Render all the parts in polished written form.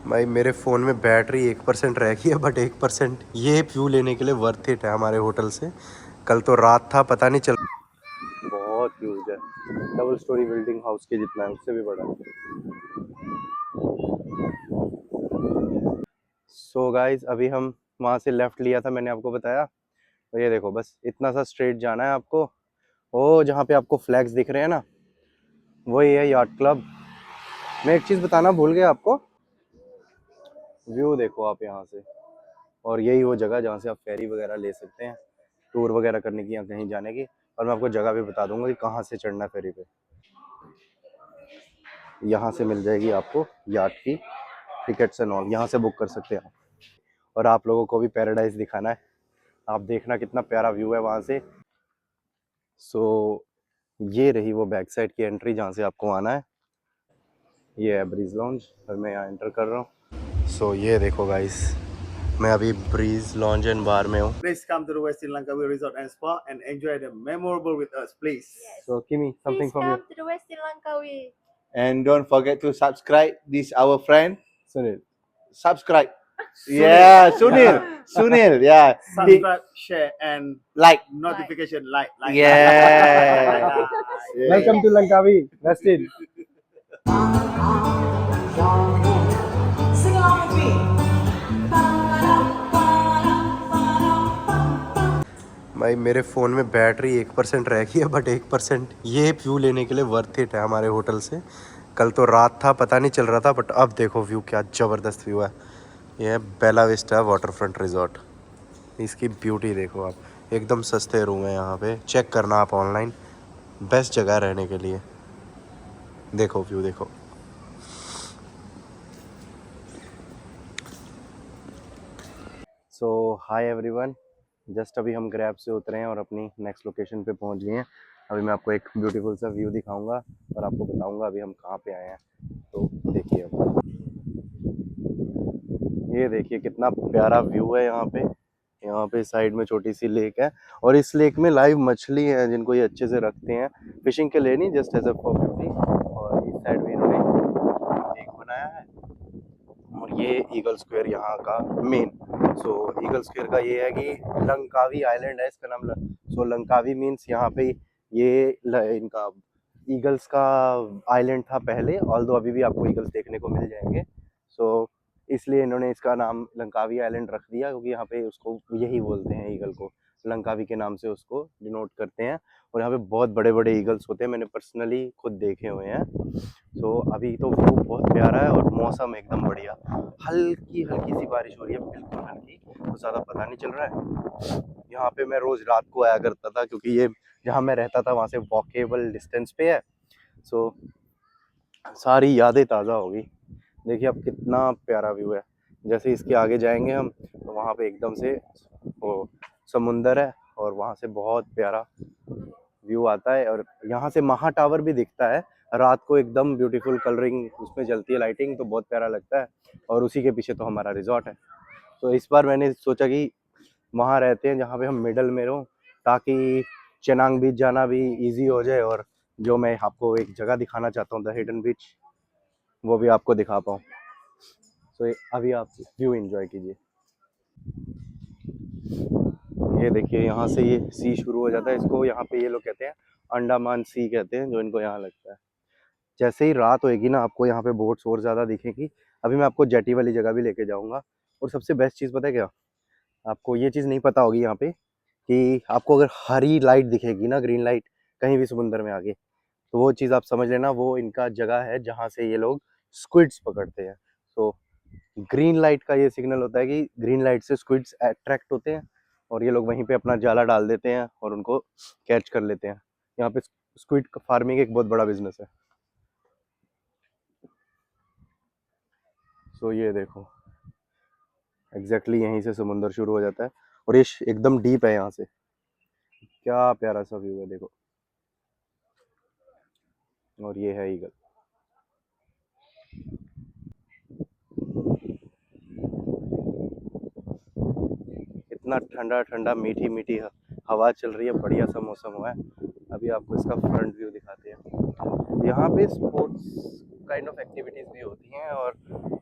भाई मेरे फ़ोन में बैटरी 1% रह गई है, बट 1% ये व्यू लेने के लिए वर्थ इट है हमारे होटल से। कल तो रात था, पता नहीं चल। बहुत ह्यूज है, डबल स्टोरी बिल्डिंग हाउस के जितना है, उससे भी बड़ा। सो गाइज अभी हम वहाँ से लेफ्ट लिया था, मैंने आपको बताया। तो ये देखो, बस इतना सा स्ट्रेट जाना है आपको। ओ जहाँ पे आपको फ्लैग्स दिख रहे हैं ना, वही है याट क्लब। मैं एक चीज़ बताना भूल गया आपको, व्यू देखो आप यहाँ से। और यही वो जगह जहाँ से आप फेरी वगैरह ले सकते हैं, टूर वगैरह करने की या कहीं जाने की। और मैं आपको जगह भी बता दूंगा कि कहाँ से चढ़ना है फेरी पे। यहाँ से मिल जाएगी आपको याट की टिकट्स एंड ऑल, यहाँ से बुक कर सकते हैं आप। और आप लोगों को भी पैराडाइज दिखाना है, आप देखना कितना प्यारा व्यू है वहाँ से। सो ये रही वो बैक साइड की एंट्री जहाँ से आपको आना है। ये है ब्रीज लॉन्ज और मैं यहाँ एंटर कर रहा हूँ। सो ये देखो गाइस, मैं अभी ब्रीज लॉन्ज एंड बार में हूँ। Please come to the Westin Langkawi Resort and Spa and enjoy the memorable with us, please. Yes. So give me something Please from you. come to the Westin Langkawi. And don't forget to subscribe this our friend. Sunil. Subscribe. Sunil. Yeah, Sunil. Sunil. Yeah. Subscribe, share, and Like. notification, like. Yeah. Welcome to Langkawi, Westin. Sing along with me. भाई मेरे phone में battery 1% रह गई है, but 1% ये view लेने के लिए वर्थ इट है हमारे होटल से। कल तो रात था, पता नहीं चल रहा था, बट अब देखो व्यू क्या ज़बरदस्त व्यू है। ये है बेला विस्टा वाटर फ्रंट रिजॉर्ट। इसकी ब्यूटी देखो आप, एकदम सस्ते रूम है यहाँ पे, चेक करना आप ऑनलाइन। बेस्ट जगह रहने के लिए। देखो व्यू देखो। सो हाय एवरीवन, जस्ट अभी हम ग्रैब से उतरे हैं और अपनी नेक्स्ट लोकेशन पे पहुंच गए हैं। अभी मैं आपको एक ब्यूटीफुल सा व्यू दिखाऊंगा और आपको बताऊंगा अभी हम कहाँ पे आए हैं। तो देखिए अब, ये देखिए कितना प्यारा व्यू है यहाँ पे। यहाँ पे साइड में छोटी सी लेक है और इस लेक में लाइव मछली है जिनको ये अच्छे से रखते हैं, फिशिंग के लिए नहीं, just as a for beauty. और इस साइड में इन्होंने लेक बनाया है। और ये ईगल स्क्वायर यहाँ का मेन। सो ईगल स्क्वायर का ये है कि लंकावी आइलैंड है इसका नाम। सो लंकावी मीन्स यहाँ पे ये इनका ईगल्स का आइलैंड था पहले, ऑल्दो अभी भी आपको ईगल्स देखने को मिल जाएंगे। सो इसलिए इन्होंने इसका नाम लंकावी आइलैंड रख दिया, क्योंकि यहाँ पे उसको यही बोलते हैं, ईगल को लंकावी के नाम से उसको डिनोट करते हैं। और यहाँ पे बहुत बड़े बड़े ईगल्स होते हैं, मैंने पर्सनली खुद देखे हुए हैं। तो अभी तो व्यू बहुत प्यारा है और मौसम एकदम बढ़िया। हल्की हल्की सी बारिश हो रही है, बिल्कुल हल्की, तो ज़्यादा पता नहीं चल रहा है। यहाँ पे मैं रोज़ रात को आया करता था, क्योंकि ये जहाँ मैं रहता था वहाँ से वॉकेबल डिस्टेंस पे है। सो सारी यादें ताज़ा हो गई। देखिए अब कितना प्यारा व्यू है। जैसे इसके आगे जाएंगे हम तो वहाँ पे एकदम से वो समुंदर है और वहाँ से बहुत प्यारा व्यू आता है। और यहाँ से महा टावर भी दिखता है रात को, एकदम ब्यूटीफुल कलरिंग उसमें जलती है, लाइटिंग तो बहुत प्यारा लगता है। और उसी के पीछे तो हमारा रिजॉर्ट है। तो इस बार मैंने सोचा कि वहाँ रहते हैं जहाँ पे हम मिडल में रहो, ताकि चेनांग बीच जाना भी इजी हो जाए। और जो मैं आपको एक जगह दिखाना चाहता हूँ द हिडन बीच, वो भी आपको दिखा पाऊँ। तो अभी आप व्यू एंजॉय कीजिए। ये देखिए यहाँ से ये सी शुरू हो जाता है, इसको यहाँ पे ये लोग कहते हैं अंडमान सी कहते हैं, जो इनको यहाँ लगता है। जैसे ही रात होएगी ना, आपको यहाँ पे बोट्स और ज़्यादा दिखेगी। अभी मैं आपको जेटी वाली जगह भी लेके जाऊँगा। और सबसे बेस्ट चीज़ पता है क्या, आपको ये चीज़ नहीं पता होगी यहाँ पे, कि आपको अगर हरी लाइट दिखेगी ना, ग्रीन लाइट कहीं भी समुंदर में आगे, तो वो चीज़ आप समझ लेना वो इनका जगह है जहाँ से ये लोग स्क्विड्स पकड़ते हैं। तो ग्रीन लाइट का ये सिग्नल होता है कि ग्रीन लाइट से स्क्विड्स अट्रैक्ट होते हैं और ये लोग वहीं पे अपना जाला डाल देते हैं और उनको कैच कर लेते हैं। यहाँ पे स्क्विड फार्मिंग एक बहुत बड़ा बिजनेस है। सो ये देखो एग्जैक्टली यहीं से समुंदर शुरू हो जाता है और ये एकदम डीप है यहाँ से। क्या प्यारा सा व्यू है देखो। और ये है ईगल। इतना ठंडा ठंडा मीठी मीठी हवा चल रही है, बढ़िया सा मौसम हुआ है। अभी आपको इसका फ्रंट व्यू दिखाते हैं। यहाँ पे स्पोर्ट्स काइंड ऑफ एक्टिविटीज़ भी होती हैं और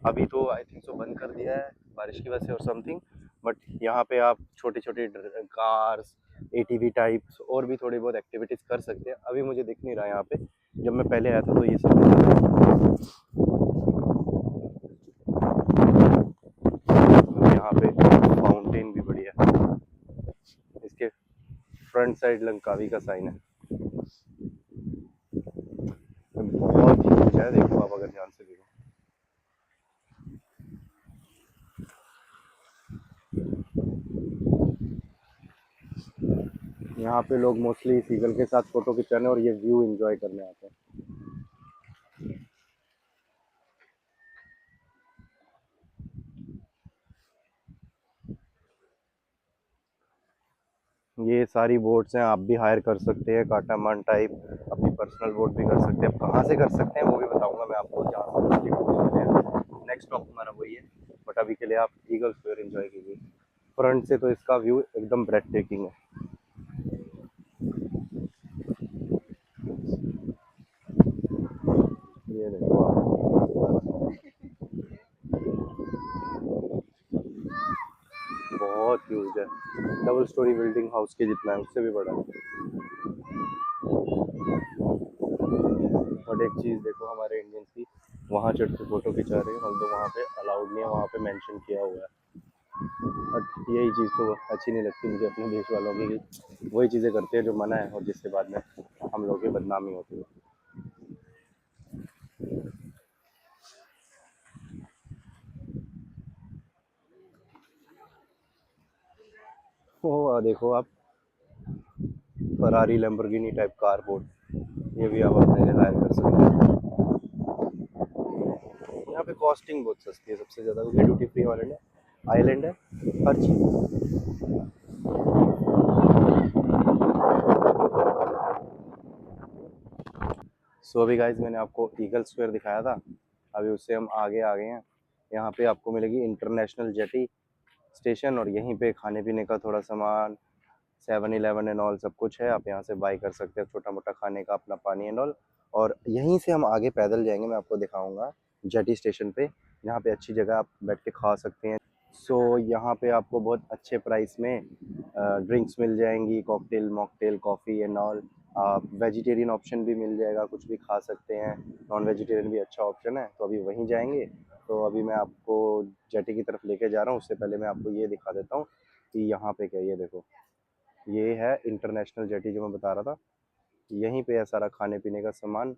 अभी तो आई थिंक सो बंद कर दिया है बारिश की वजह से और समथिंग, बट यहाँ पे आप छोटी छोटी कार्स, एटीवी टाइप्स और भी थोड़ी बहुत एक्टिविटीज़ कर सकते हैं। अभी मुझे दिख नहीं रहा यहाँ पे, जब मैं पहले आया था तो ये सब यहाँ पे फाउंटेन भी बढ़िया, इसके फ्रंट साइड लंकावी का साइन है। बहुत ह्यूज है, देखो आप अगर ध्यान से देखो। यहाँ पे लोग मोस्टली सीगल के साथ फोटो खिंचाने और ये व्यू एंजॉय करने आते हैं। ये सारी बोट्स हैं, आप भी हायर कर सकते हैं, काटामान टाइप अपनी पर्सनल बोट भी कर सकते हैं। कहाँ से कर सकते हैं वो भी बताऊंगा मैं आपको, जहाँ से नेक्स्ट स्टॉप हमारा वही है। बट अभी के लिए आप ईगल स्क्वायर एंजॉय कीजिए। फ्रंट से तो इसका व्यू एकदम ब्रेथ टेकिंग है। ये देखो आप, बहुत ह्यूज है, डबल स्टोरी बिल्डिंग हाउस के जितना है, उससे भी बड़ा है। और एक चीज़ देखो, हमारे इंडियंस की वहाँ चढ़ के फोटो खिंचा रहे हैं, और तो वहाँ पे अलाउड नहीं है, वहाँ पे मेंशन किया हुआ है। और यही चीज़ तो अच्छी नहीं लगती मुझे अपने देश वालों की, वही चीज़ें करते हैं जो मना है और जिससे बाद में हम लोग की बदनामी होती है। वो देखो आप, Ferrari Lamborghini type car board, ये भी आप अपने लिए हायर कर सकते हैं। यहाँ पे कॉस्टिंग बहुत सस्ती है सबसे ज़्यादा, क्योंकि ड्यूटी फ्री आइलैंड है हर चीज़। सो अभी गाइज मैंने आपको ईगल स्क्वायर दिखाया था, अभी उससे हम आगे आ गए हैं। यहाँ पे आपको मिलेगी इंटरनेशनल जेटी स्टेशन, और यहीं पे खाने पीने का थोड़ा सामान, 7-Eleven एंड ऑल सब कुछ है। आप यहाँ से बाई कर सकते हैं छोटा मोटा खाने का, अपना पानी एंड ऑल। और यहीं से हम आगे पैदल जाएंगे, मैं आपको दिखाऊंगा जेटी स्टेशन पे, जहाँ पे अच्छी जगह आप बैठ के खा सकते हैं। सो यहाँ पे आपको बहुत अच्छे प्राइस में ड्रिंक्स मिल जाएंगी, cocktail, mocktail, coffee and all. आप वेजिटेरियन ऑप्शन भी मिल जाएगा, कुछ भी खा सकते हैं। नॉन वेजिटेरियन भी अच्छा ऑप्शन है, तो अभी वहीं जाएंगे। तो अभी मैं आपको जेटी की तरफ लेके जा रहा हूँ, उससे पहले मैं आपको ये दिखा देता हूँ कि यहाँ पे क्या, ये देखो, ये है इंटरनेशनल जेटी जो मैं बता रहा था। यहीं पे है सारा खाने पीने का सामान,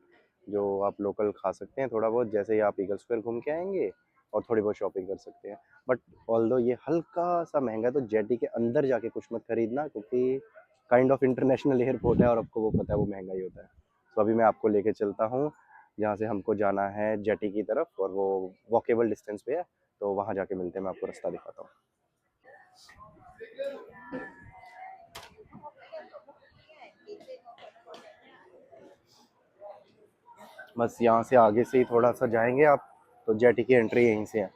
जो आप लोकल खा सकते हैं थोड़ा बहुत, जैसे ही आप ईगल स्क्वायर घूम के आएंगे और थोड़ी बहुत शॉपिंग कर सकते हैं। बट ऑल्दो ये हल्का सा महंगा है, तो जेटी के अंदर जाके कुछ मत खरीदना, क्योंकि काइंड ऑफ इंटरनेशनल एयरपोर्ट है और आपको वो पता है वो महंगा ही होता है। तो अभी मैं आपको लेके चलता हूँ जहाँ से हमको जाना है जेटी की तरफ, और वो वॉकेबल डिस्टेंस पे है, तो वहाँ जाके मिलते हैं, मैं आपको रास्ता दिखाता हूँ। बस यहाँ से आगे से ही थोड़ा सा जाएंगे आप, तो जेटी की एंट्री यहीं से है।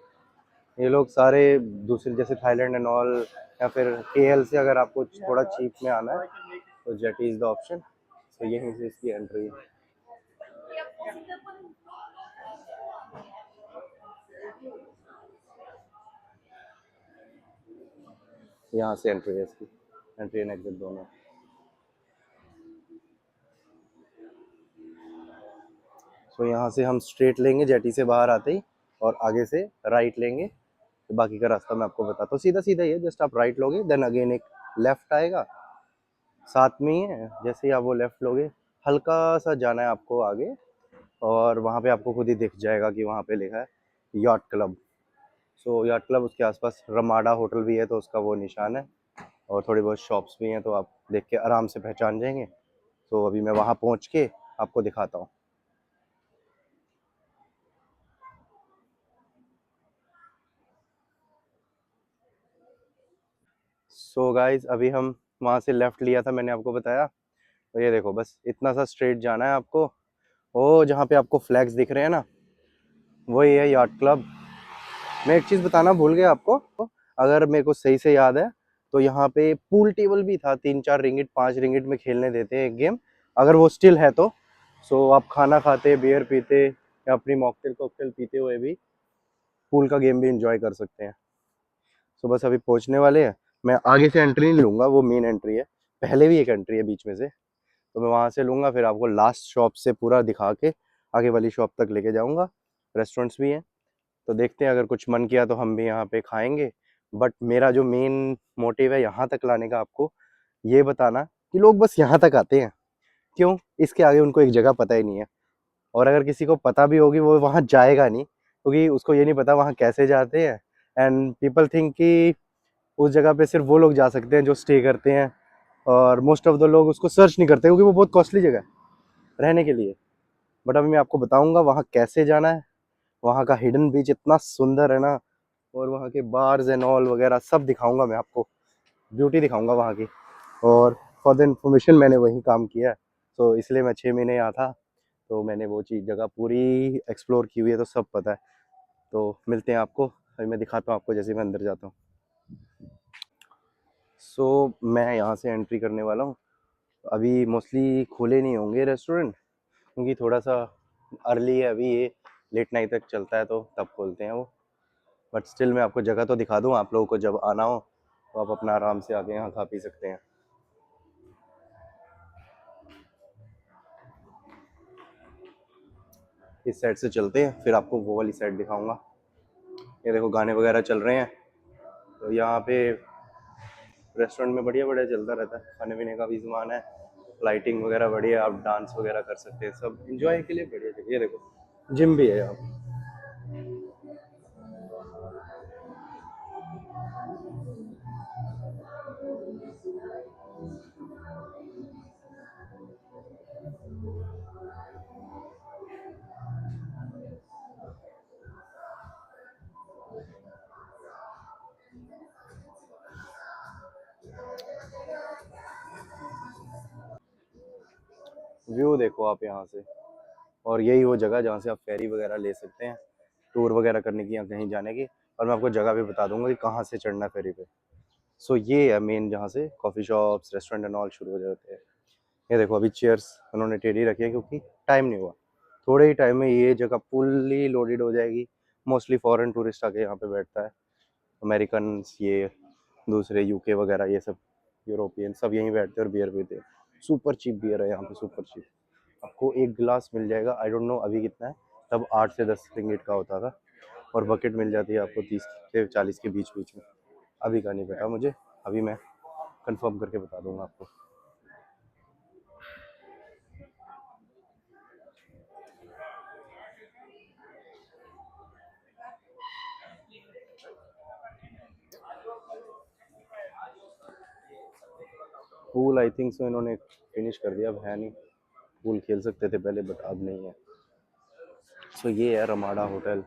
ये लोग सारे दूसरे, जैसे थाईलैंड एंड ऑल, या फिर केएल से अगर आपको थोड़ा चीप में आना है तो जेटी इज़ द ऑप्शन। तो यहीं से इसकी एंट्री है। यहाँ से एंट्री है इसकी, एंट्री एंड एग्जिट दोनों। तो यहाँ से हम स्ट्रेट लेंगे जेटी से बाहर आते ही, और आगे से राइट लेंगे। तो बाकी का रास्ता मैं आपको बताता हूँ, सीधा सीधा ही है, जस्ट आप राइट लोगे, देन अगेन एक लेफ्ट आएगा, साथ में ही है। जैसे ही आप वो लेफ्ट लोगे, हल्का सा जाना है आपको आगे, और वहाँ पे आपको खुद ही दिख जाएगा कि वहाँ पे लिखा है यॉट क्लब। सो यॉट क्लब, उसके आसपास रमाडा होटल भी है, तो उसका वो निशान है, और थोड़ी बहुत शॉप्स भी हैं, तो आप देख के आराम से पहचान जाएंगे। तो अभी मैं वहाँ पहुँच के आपको दिखाता हूँ। सो गाइज अभी हम वहाँ से लेफ़्ट लिया था, मैंने आपको बताया। तो ये देखो, बस इतना सा स्ट्रेट जाना है आपको, वो जहाँ पे आपको फ्लैग्स दिख रहे हैं ना, वही है यॉट क्लब। मैं एक चीज़ बताना भूल गया आपको, अगर मेरे को सही से याद है तो यहाँ पे पूल टेबल भी था, 3-4 रिंगिट 5 रिंगिट में खेलने देते हैं एक गेम, अगर वो स्टिल है तो। सो आप खाना खाते, बियर पीते, या अपनी मॉकटेल कॉकटेल पीते हुए भी पूल का गेम भी इंजॉय कर सकते हैं। सो बस अभी पहुंचने वाले हैं। मैं आगे से एंट्री नहीं लूँगा, वो मेन एंट्री है, पहले भी एक एंट्री है बीच में से, तो मैं वहाँ से लूँगा, फिर आपको लास्ट शॉप से पूरा दिखा के आगे वाली शॉप तक लेके जाऊँगा। रेस्टोरेंट्स भी हैं, तो देखते हैं, अगर कुछ मन किया तो हम भी यहाँ पे खाएंगे। बट मेरा जो मेन मोटिव है यहाँ तक लाने का, आपको ये बताना कि लोग बस यहाँ तक आते हैं क्यों, इसके आगे उनको एक जगह पता ही नहीं है। और अगर किसी को पता भी होगी वो वहाँ जाएगा नहीं, क्योंकि उसको ये नहीं पता वहाँ कैसे जाते हैं। एंड पीपल थिंक कि उस जगह पे सिर्फ वो लोग जा सकते हैं जो स्टे करते हैं, और मोस्ट ऑफ द लोग उसको सर्च नहीं करते क्योंकि वो बहुत कॉस्टली जगह है रहने के लिए। बट अभी मैं आपको बताऊंगा वहाँ कैसे जाना है। वहाँ का हिडन बीच इतना सुंदर है ना, और वहाँ के बार्स एंड ऑल वगैरह सब दिखाऊंगा मैं आपको, ब्यूटी दिखाऊंगा वहाँ की। और फॉर द इन्फॉर्मेशन मैंने वही काम किया है, तो इसलिए मैं 6 महीने यहाँ था, तो मैंने वो चीज़ जगह पूरी एक्सप्लोर की हुई है, तो सब पता है। तो मिलते हैं आपको, अभी मैं दिखाता हूँ आपको जैसे मैं अंदर जाता हूँ। सो मैं यहाँ से एंट्री करने वाला हूँ। अभी मोस्टली खुले नहीं होंगे रेस्टोरेंट, क्योंकि थोड़ा सा अर्ली है अभी, ये लेट नाइट तक चलता है तो तब खोलते हैं वो। बट स्टिल मैं आपको जगह तो दिखा दूँ, आप लोगों को जब आना हो तो आप अपना आराम से आके यहाँ खा पी सकते हैं। इस साइड से चलते हैं, फिर आपको वो वाली साइड दिखाऊंगा। ये देखो गाने वगैरह चल रहे हैं, तो यहाँ पे रेस्टोरेंट में बढ़िया बढ़िया चलता रहता है, खाने पीने का भी सामान है, लाइटिंग वगैरह बढ़िया, आप डांस वगैरह कर सकते हैं, सब इंजॉय के लिए बढ़िया जगह। ये देखो जिम भी है यहाँ पे। व्यू देखो आप यहाँ से, और यही वो जगह जहाँ से आप फेरी वगैरह ले सकते हैं, टूर वगैरह करने की या कहीं जाने की। और मैं आपको जगह भी बता दूंगा कि कहाँ से चढ़ना है फेरी पे। सो ये है मेन जहाँ से coffee shops restaurant and all शुरू हो जाते हैं। ये देखो अभी चेयर्स उन्होंने टेढ़ी रखी है क्योंकि टाइम नहीं हुआ, थोड़े ही टाइम में ये जगह फुल्ली लोडेड हो जाएगी। मोस्टली फॉरेन टूरिस्ट आके यहाँ पे बैठता है, अमेरिकन, ये दूसरे यूके वगैरह, ये सब यूरोपियन सब यहीं बैठते हैं और बियर पीते हैं। सुपर चीप बियर है यहाँ पे, सुपर चीप। आपको एक गिलास मिल जाएगा, आई डोंट नो अभी कितना है, तब 8 से 10 रिंगिट का होता था। और बकेट मिल जाती है आपको 30 से 40 के बीच बीच में। अभी का नहीं पता मुझे, अभी मैं कंफर्म करके बता दूंगा आपको। पूल आई थिंक सो इन्होंने फिनिश कर दिया, अब है नहीं। पूल खेल सकते थे पहले बट अब नहीं है। सो ये है रमाडा होटल,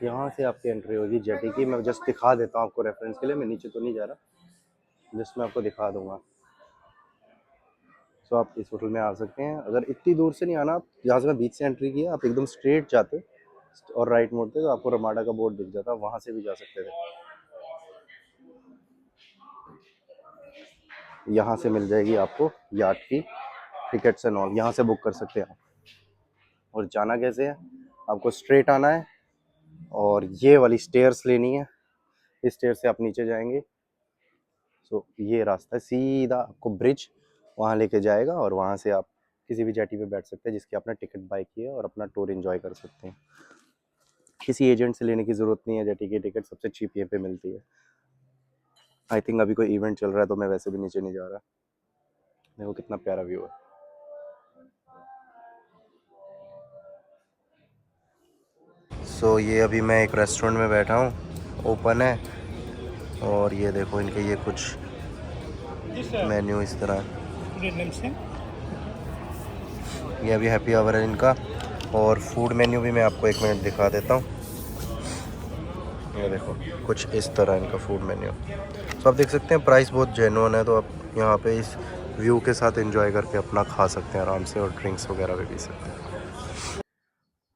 यहाँ से आपकी एंट्री होगी जेटी की। मैं जस्ट दिखा देता हूँ आपको रेफरेंस के लिए, मैं नीचे तो नहीं जा रहा, जस्ट मैं आपको दिखा दूंगा। सो आप इस होटल में आ सकते हैं। अगर इतनी दूर से नहीं आना, आप जहाँ से मैं बीच से एंट्री किया, आप एकदम स्ट्रेट जाते और राइट मोड़ते तो आपको रमाडा का बोर्ड दिख जाता, वहाँ से भी जा सकते थे। यहाँ से मिल जाएगी आपको याट की टिकट्स एंड ऑल, यहाँ से बुक कर सकते हैं आप। और जाना कैसे है, आपको स्ट्रेट आना है और ये वाली स्टेयर्स लेनी है, इस स्टेयर से आप नीचे जाएंगे। सो ये रास्ता है सीधा आपको ब्रिज वहाँ लेके जाएगा, और वहाँ से आप किसी भी जेटी पे बैठ सकते हैं जिसकी आपने टिकट बाय की है, और अपना टूर एंजॉय कर सकते हैं। किसी एजेंट से लेने की ज़रूरत नहीं है, जेटी की टिकट सबसे चीप यहीं पे मिलती है। आई थिंक अभी कोई इवेंट चल रहा है तो मैं वैसे भी नीचे नहीं जा रहा। देखो कितना प्यारा व्यू है। सो ये अभी मैं एक रेस्टोरेंट में बैठा हूँ, ओपन है, और ये देखो इनके ये कुछ मेन्यू इस तरह है। ये अभी हैप्पी आवर है इनका, और फूड मेन्यू भी मैं आपको 1 मिनट दिखा देता हूँ। ये देखो कुछ इस तरह इनका फूड मेन्यू। तो आप देख सकते हैं प्राइस बहुत जेन्युइन है, तो आप यहाँ पे इस व्यू के साथ एंजॉय करके अपना खा सकते हैं आराम से, और ड्रिंक्स वगैरह भी पी सकते हैं।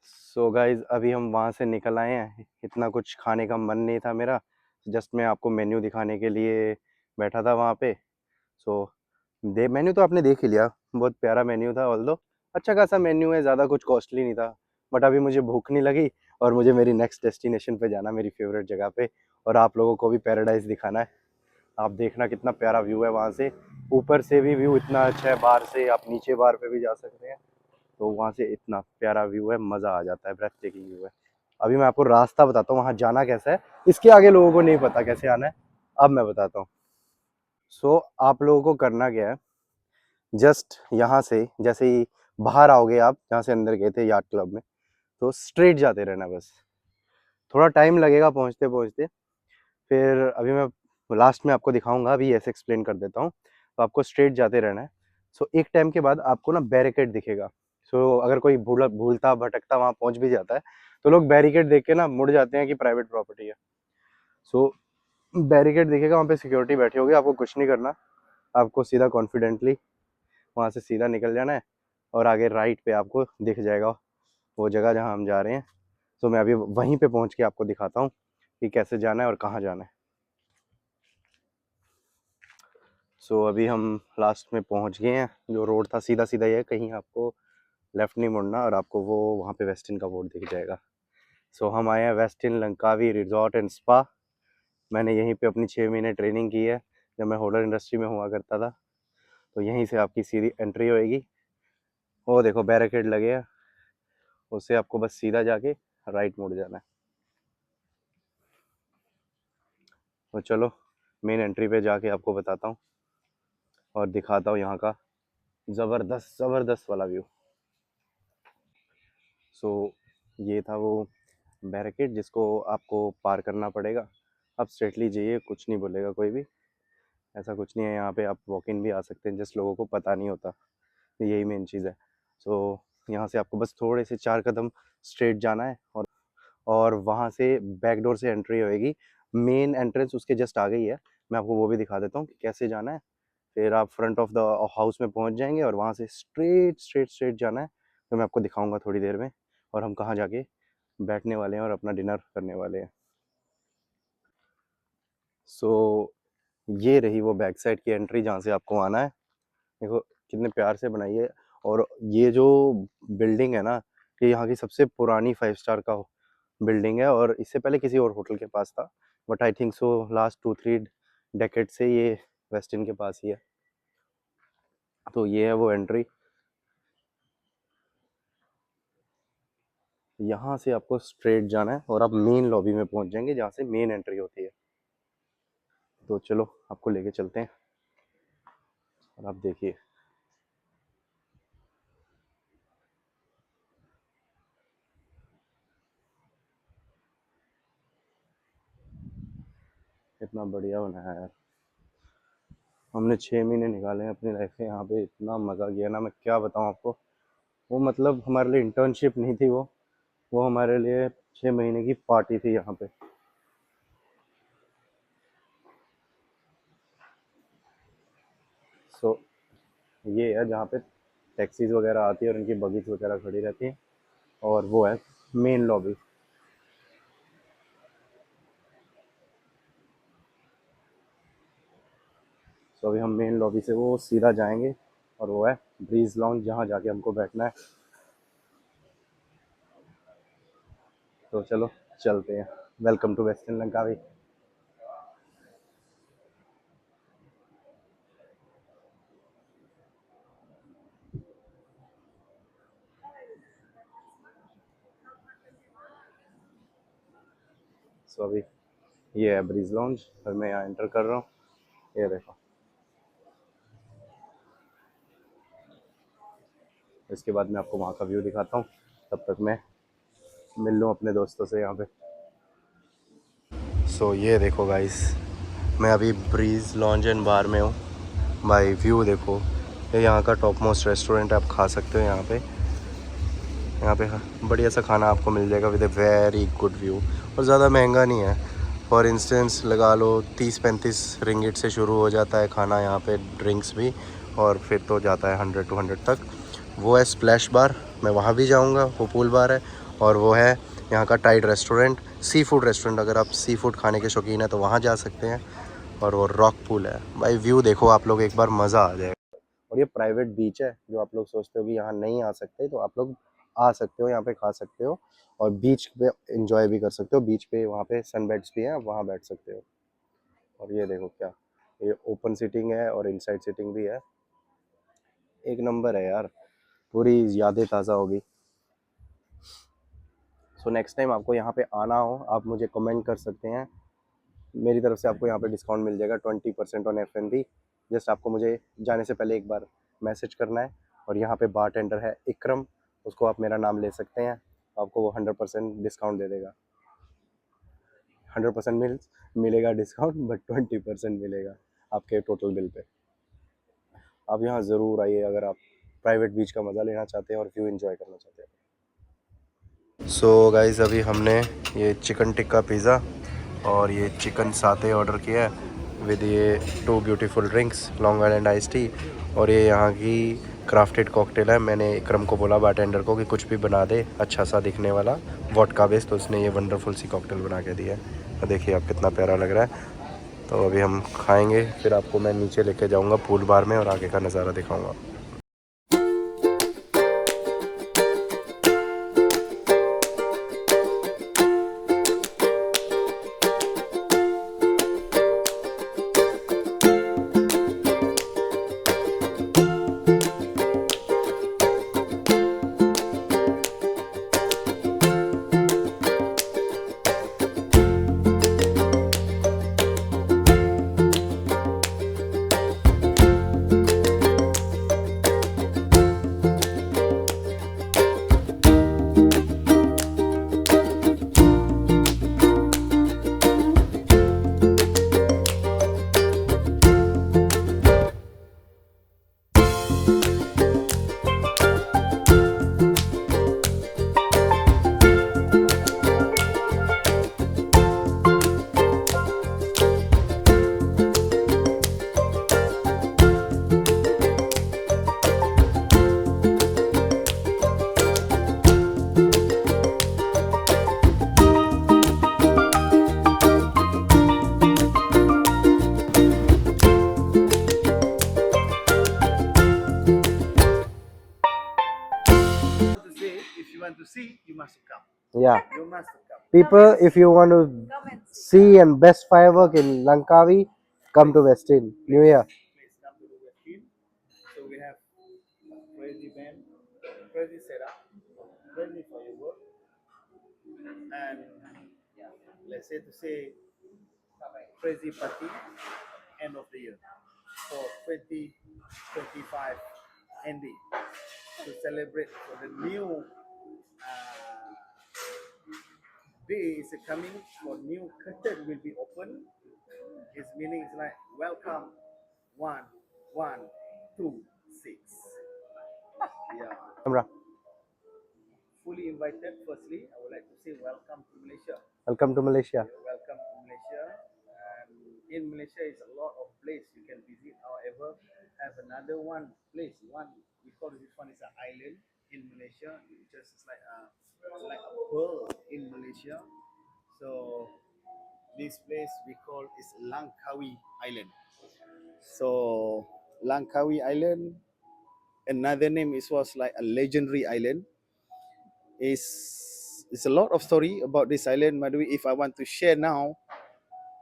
सो गाइज अभी हम वहाँ से निकल आए हैं, इतना कुछ खाने का मन नहीं था मेरा, जस्ट मैं आपको मेन्यू दिखाने के लिए बैठा था वहाँ पे। सो मेन्यू तो आपने देख ही लिया, बहुत प्यारा मेन्यू था, ऑल्दो अच्छा खासा मेन्यू है, ज़्यादा कुछ कॉस्टली नहीं था। बट अभी मुझे भूख नहीं लगी, और मुझे मेरी नेक्स्ट डेस्टिनेशन पे जाना, मेरी फेवरेट जगह पे, और आप लोगों को भी पैराडाइज दिखाना है। आप देखना कितना प्यारा व्यू है वहाँ से, ऊपर से भी व्यू इतना अच्छा है, बाहर से आप नीचे बाहर पे भी जा सकते हैं, तो वहाँ से इतना प्यारा व्यू है, मज़ा आ जाता है, ब्रेथ टेकिंग व्यू है। अभी मैं आपको रास्ता बताता हूँ वहाँ जाना कैसा है, इसके आगे लोगों को नहीं पता कैसे आना है, अब मैं बताता हूँ। सो आप लोगों को करना क्या है, जस्ट यहाँ से जैसे ही बाहर आओगे आप जहाँ से अंदर गए थे यार्ड क्लब में, तो स्ट्रेट जाते रहना बस। थोड़ा टाइम लगेगा पहुँचते पहुँचते, फिर अभी मैं लास्ट में आपको दिखाऊंगा, अभी ऐसे एक्सप्लेन कर देता हूँ। तो आपको स्ट्रेट जाते रहना है। सो एक टाइम के बाद आपको ना बैरिकेड दिखेगा। सो अगर कोई भूलता भटकता वहाँ पहुँच भी जाता है, तो लोग बैरिकेड देख के ना मुड़ जाते हैं कि प्राइवेट प्रॉपर्टी है। सो बैरिकेड दिखेगा, वहाँ पे सिक्योरिटी बैठी होगी, आपको कुछ नहीं करना, आपको सीधा कॉन्फिडेंटली वहाँ से सीधा निकल जाना है, और आगे राइट पे आपको दिख जाएगा वो जगह जहाँ हम जा रहे हैं। तो मैं अभी वहीं पे पहुँच के आपको दिखाता हूँ कि कैसे जाना है और कहाँ जाना है। सो अभी हम लास्ट में पहुंच गए हैं, जो रोड था सीधा सीधा ही है, कहीं आपको लेफ़्ट नहीं मुड़ना, और आपको वो वहाँ पे वेस्टिन का बोर्ड दिख जाएगा। सो हम आए हैं Westin Langkawi resort and spa. मैंने यहीं पे अपनी 6 महीने ट्रेनिंग की है, जब मैं होटल इंडस्ट्री में हुआ करता था। तो यहीं से आपकी सीधी एंट्री होएगी। वो देखो बैरिकेड लगे हैं, उससे आपको बस सीधा जाके राइट मुड़ जाना है। तो चलो मेन एंट्री पे जाके आपको बताता हूँ और दिखाता हूँ यहाँ का ज़बरदस्त ज़बरदस्त वाला व्यू। सो ये था वो बैरिकेड जिसको आपको पार करना पड़ेगा। आप स्ट्रेटली जाइए, कुछ नहीं बोलेगा कोई भी, ऐसा कुछ नहीं है। यहाँ पे आप वॉक इन भी आ सकते हैं, जस्ट लोगों को पता नहीं होता, यही मेन चीज़ है। सो यहाँ से आपको बस थोड़े से 4 कदम स्ट्रेट जाना है, और वहाँ से बैक डोर से एंट्री होएगी। मेन एंट्रेंस उसके जस्ट आगे ही है, मैं आपको वो भी दिखा देता हूँ कि कैसे जाना है। फिर आप फ्रंट ऑफ द हाउस में पहुँच जाएंगे, और वहाँ से स्ट्रेट स्ट्रेट स्ट्रेट जाना है, तो मैं आपको दिखाऊंगा थोड़ी देर में, और हम कहाँ जाके बैठने वाले हैं और अपना डिनर करने वाले हैं। सो ये रही वो बैक साइड की एंट्री जहाँ से आपको आना है। देखो कितने प्यार से बनाई है, और ये जो बिल्डिंग है ना, ये यहाँ की सबसे पुरानी 5 स्टार का बिल्डिंग है, और इससे पहले किसी और होटल के पास था, but I think so last 2-3 decade से ये वेस्टिन के पास ही है। तो ये है वो एंट्री, यहाँ से आपको स्ट्रेट जाना है और आप मेन लॉबी में पहुँच जाएंगे जहाँ से मेन एंट्री होती है। तो चलो आपको लेके चलते हैं, और आप देखिए कितना बढ़िया बनाया है यार। हमने 6 महीने निकाले हैं अपनी लाइफ में यहाँ पे, इतना मज़ा किया ना, मैं क्या बताऊँ आपको। वो मतलब हमारे लिए इंटर्नशिप नहीं थी, वो हमारे लिए 6 महीने की पार्टी थी यहाँ पे। सो ये है जहाँ पे टैक्सीज वगैरह आती है और इनकी बगीच वगैरह खड़ी रहती है, और वो है मेन लॉबी। सो अभी हम मेन लॉबी से वो सीधा जाएंगे, और वो है ब्रीज लॉन्ज, जहाँ जाके हमको बैठना है। तो चलो चलते हैं। Welcome to western Langkawi. So अभी ये है ब्रीज लॉन्ज, और मैं यहाँ एंटर कर रहा हूँ, ये देखो। इसके बाद मैं आपको वहाँ का व्यू दिखाता हूँ, तब तक मैं मिल लूँ अपने दोस्तों से यहाँ पे। सो ये देखो गाइस, मैं अभी ब्रीज लॉन्ज एंड बार में हूँ। भाई व्यू देखो, ये यहाँ का टॉप मोस्ट रेस्टोरेंट है, आप खा सकते हो यहाँ पे। यहाँ पे बढ़िया सा खाना आपको मिल जाएगा with a very good view, और ज़्यादा महंगा नहीं है। फॉर इंस्टेंस लगा लो 30-35 रिंगिट से शुरू हो जाता है खाना यहाँ पे, ड्रिंक्स भी, और फिर तो जाता है 100-200 तक। वो है स्प्लैश बार, मैं वहाँ भी जाऊँगा, वो पूल बार है। और वो है यहाँ का Tide restaurant, sea food restaurant, अगर आप सी फूड खाने के शौकीन हैं तो वहाँ जा सकते हैं। और वो रॉक पूल है। भाई व्यू देखो आप लोग, एक बार मज़ा आ जाएगा। और ये प्राइवेट बीच है, जो आप लोग सोचते हो कि यहाँ नहीं आ सकते, तो आप लोग आ सकते हो, यहाँ पे खा सकते हो और बीच पे एंजॉय भी कर सकते हो। बीच पे वहाँ पे सनबेड्स भी हैं, आप वहाँ बैठ सकते हो। और ये देखो क्या, ये ओपन सीटिंग है और इनसाइड सीटिंग भी है। एक नंबर है यार, पूरी यादें ताज़ा होगी। सो नेक्स्ट टाइम आपको यहाँ पे आना हो, आप मुझे कमेंट कर सकते हैं। मेरी तरफ से आपको यहाँ पे डिस्काउंट मिल जाएगा 20% ऑन F&B। जस्ट आपको मुझे जाने से पहले एक बार मैसेज करना है। और यहाँ पे बार टेंडर है इकरम, उसको आप मेरा नाम ले सकते हैं, आपको वो 100% डिस्काउंट दे देगा। 100% मिलेगा डिस्काउंट, बट 20% मिलेगा आपके टोटल बिल पे। आप यहाँ ज़रूर आइए अगर आप प्राइवेट बीच का मज़ा लेना चाहते हैं और व्यू एंजॉय करना चाहते हैं। सो गाइस, अभी हमने ये चिकन टिक्का पिज़्ज़ा और ये चिकन साते ऑर्डर किया है विद ये 2 beautiful drinks, long island ice tea, और ये यहाँ की क्राफ्टेड कॉकटेल है। मैंने इकरम को बोला बारटेंडर को कि कुछ भी बना दे अच्छा सा दिखने वाला वोडका बेस, तो उसने ये वंडरफुल सी कॉकटेल बना के दी है। तो देखिए आप कितना प्यारा लग रहा है। तो अभी हम खाएंगे, फिर आपको मैं नीचे लेके जाऊँगा पूल बार में और आगे का नज़ारा दिखाऊँगा। If you want to see, you must come. Yeah, You must come. people, if you want to Come and see. see and best firework in Langkawi, come to Westin New Year. Please come to the West Hill. So we have crazy band, crazy setup, crazy firework, and let's say crazy party end of the year for 2025 ending to celebrate for the new day is coming for new curtain will be open. Its meaning is like welcome 1, 1, 2, 6. Yeah. Camera. Fully invited. Firstly, I would like to say welcome to Malaysia. Welcome to Malaysia. Welcome to Malaysia. And in Malaysia is a lot of place you can visit. However, have another one place. One we call this one is an island in Malaysia. It just is like a pearl in Malaysia. So this place we call is Langkawi Island. So Langkawi Island, another name is was like a legendary island. It's a lot of story about this island. Madhuri, if I want to share now,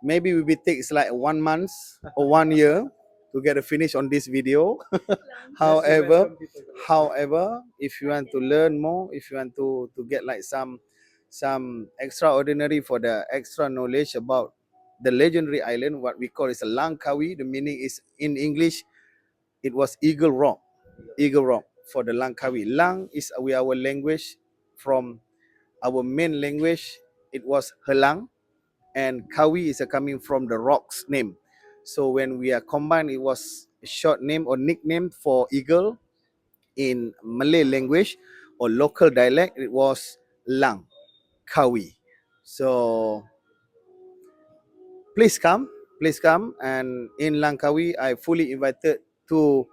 maybe we will take it's like 1 month or 1 year to get a finish on this video. However, if you want to learn more, if you want to get like some extraordinary for the extra knowledge about the legendary island, what we call is a Langkawi. The meaning is in English, it was Eagle Rock. Eagle Rock for the Langkawi. Lang is our language from our main language. It was Helang, and Kawi is coming from the rock's name. So when we are combined, it was a short name or nickname for eagle in Malay language or local dialect. It was Lang Kawi. So please come, and in Langkawi, I fully invited to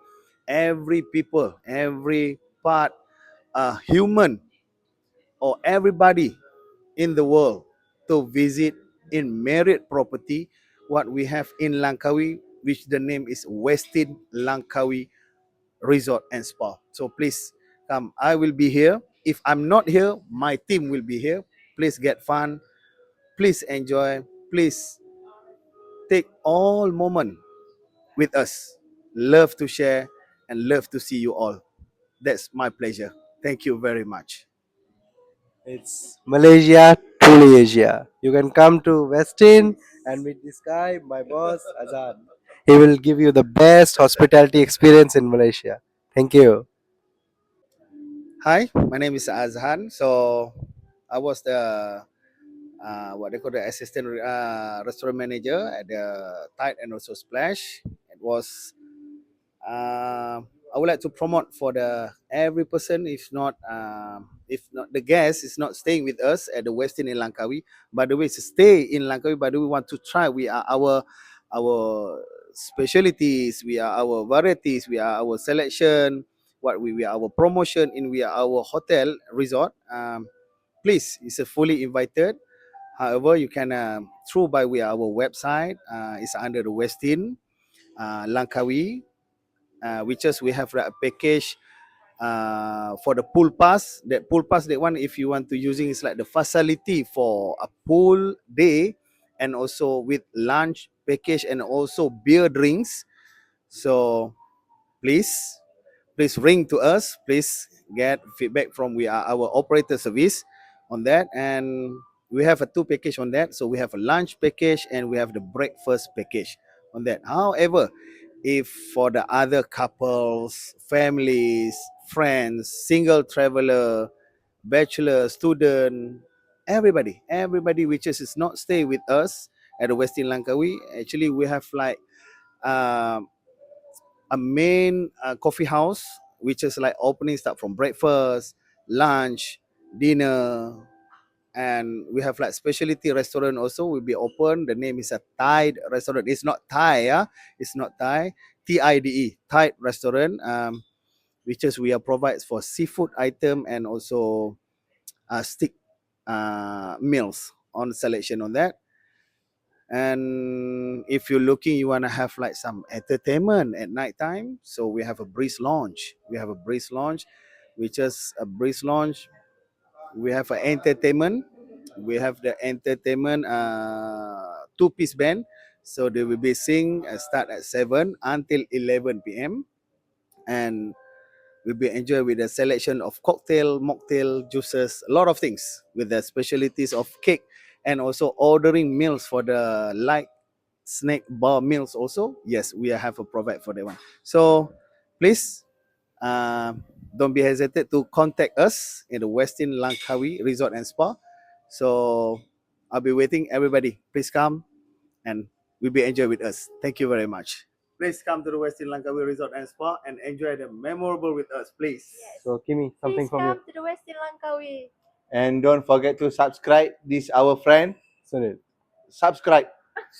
every people, every part, human or everybody in the world to visit in Marriott property what we have in Langkawi, which the name is Westin Langkawi Resort and Spa. So please come. I will be here If I'm not here, my team will be here. Please get fun. Please enjoy. Please take all moment with us. Love to share and love to see you all. That's my pleasure. Thank you very much. It's Malaysia, truly Asia. You can come to Westin and meet this guy, my boss, Azad. He will give you the best hospitality experience in Malaysia. Thank you. Hi, my name is Azhan. So I was the what they call the assistant restaurant manager at the Tide and also Splash. It was I would like to promote for the every person, if not the guest is not staying with us at the Westin in Langkawi. By the way, to stay in Langkawi, by the way, we want to try. We are our specialties, we are our varieties, we are our selection, we are our promotion in we are our hotel resort. Please, it's a fully invited. However, you can through by we our website. It's under the Westin Langkawi, which is we have a package for the pool pass. That pool pass, that one, if you want to using, is like the facility for a pool day, and also with lunch package and also beer drinks. So please ring to us. Please get feedback from we are our operator service on that. And we have a two package on that. So we have a lunch package and we have the breakfast package on that. However, if for the other couples, families, friends, single traveler, bachelor, student, everybody which is not stay with us at the Westin Langkawi, actually we have like um a main coffee house, which is like opening start from breakfast, lunch, dinner, and we have like specialty restaurant also will be open. The name is a Tide restaurant. It's not Thai, yeah. It's not Thai. TIDE, Tide restaurant. Which is we are provides for seafood item and also stick meals on selection on that. And if you're looking, you want to have like some entertainment at night time, so we have a breeze lounge. Which is a breeze lounge. We have an entertainment. We have the entertainment two-piece band. So they will be sing start at 7 until 11 p.m. and we'll be enjoy with a selection of cocktail, mocktail, juices, a lot of things with the specialties of cake and also ordering meals for the light snack bar meals also. Yes, we have a provide for that one. So please don't be hesitate to contact us in the Westin Langkawi Resort and Spa. So I'll be waiting. Everybody, please come and we'll be enjoy with us. Thank you very much. Please come to the Westin Langkawi Resort and Spa and enjoy the memorable with us, please. Yes. So, Kimi, something Please from you. come to the Westin Langkawi. And don't forget to subscribe this our friend. Sunil. Subscribe.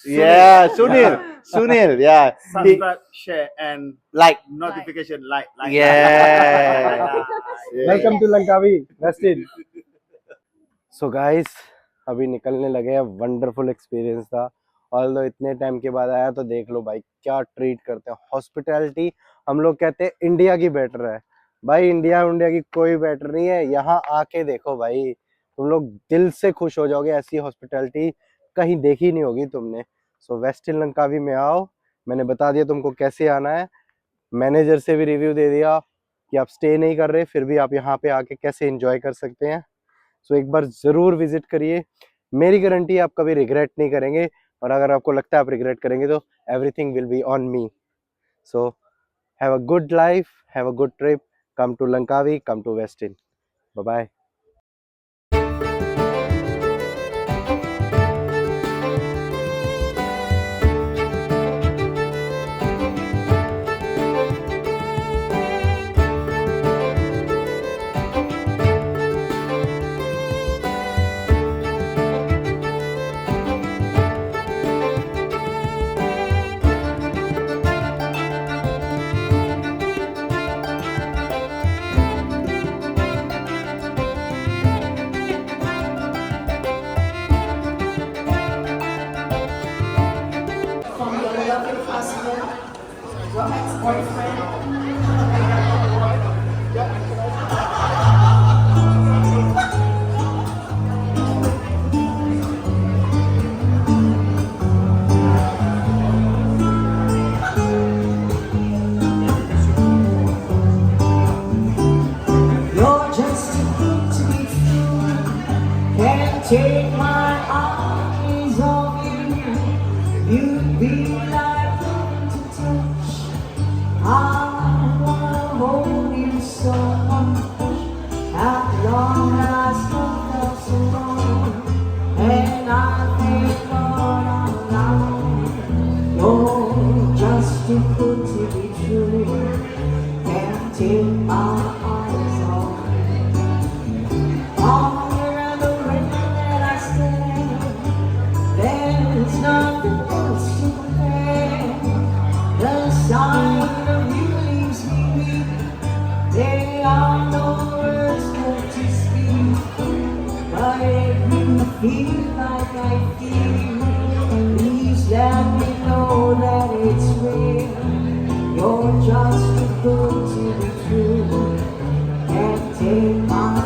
Yeah, Sunil. Yeah. Subscribe, share, and Like. notification, like. Yeah. Welcome to Langkawi, Westin. So guys, अभी निकलने लगे हैं. Wonderful experience था. Although इतने time के बाद आया तो देख लो भाई क्या ट्रीट करते हैं. हॉस्पिटैलिटी हम लोग कहते हैं इंडिया की बेटर है भाई. इंडिया की कोई बेटर नहीं है. यहाँ आके देखो भाई, तुम लोग दिल से खुश हो जाओगे. ऐसी हॉस्पिटैलिटी कहीं देखी नहीं होगी तुमने. सो वेस्टिन लंकावी में आओ. मैंने बता दिया तुमको कैसे आना है. मैनेजर से भी रिव्यू दे दिया कि आप स्टे नहीं कर रहे फिर भी आप यहाँ पे आके कैसे एंजॉय कर सकते हैं. सो एक बार ज़रूर विजिट करिए. मेरी गारंटी आप कभी रिग्रेट नहीं करेंगे. और अगर आपको लगता है आप रिग्रेट करेंगे तो everything will be on me. So have a good life, have a good trip. Come to Langkawi, come to Westin. Bye bye. From your loving husband, your ex-boyfriend. eyes of you, you'd be like to touch. I wanna hold you so much. At long last, I felt so long, and I think what I'm lying. You're just too good to be true. Can't take my eyes off you. On the river that I stand, there's nothing else to compare. The sight of you leaves me weak. There are no words left to speak. But if you feel like I feel, please let me know that it's real. You're just too good to be true. Can't take my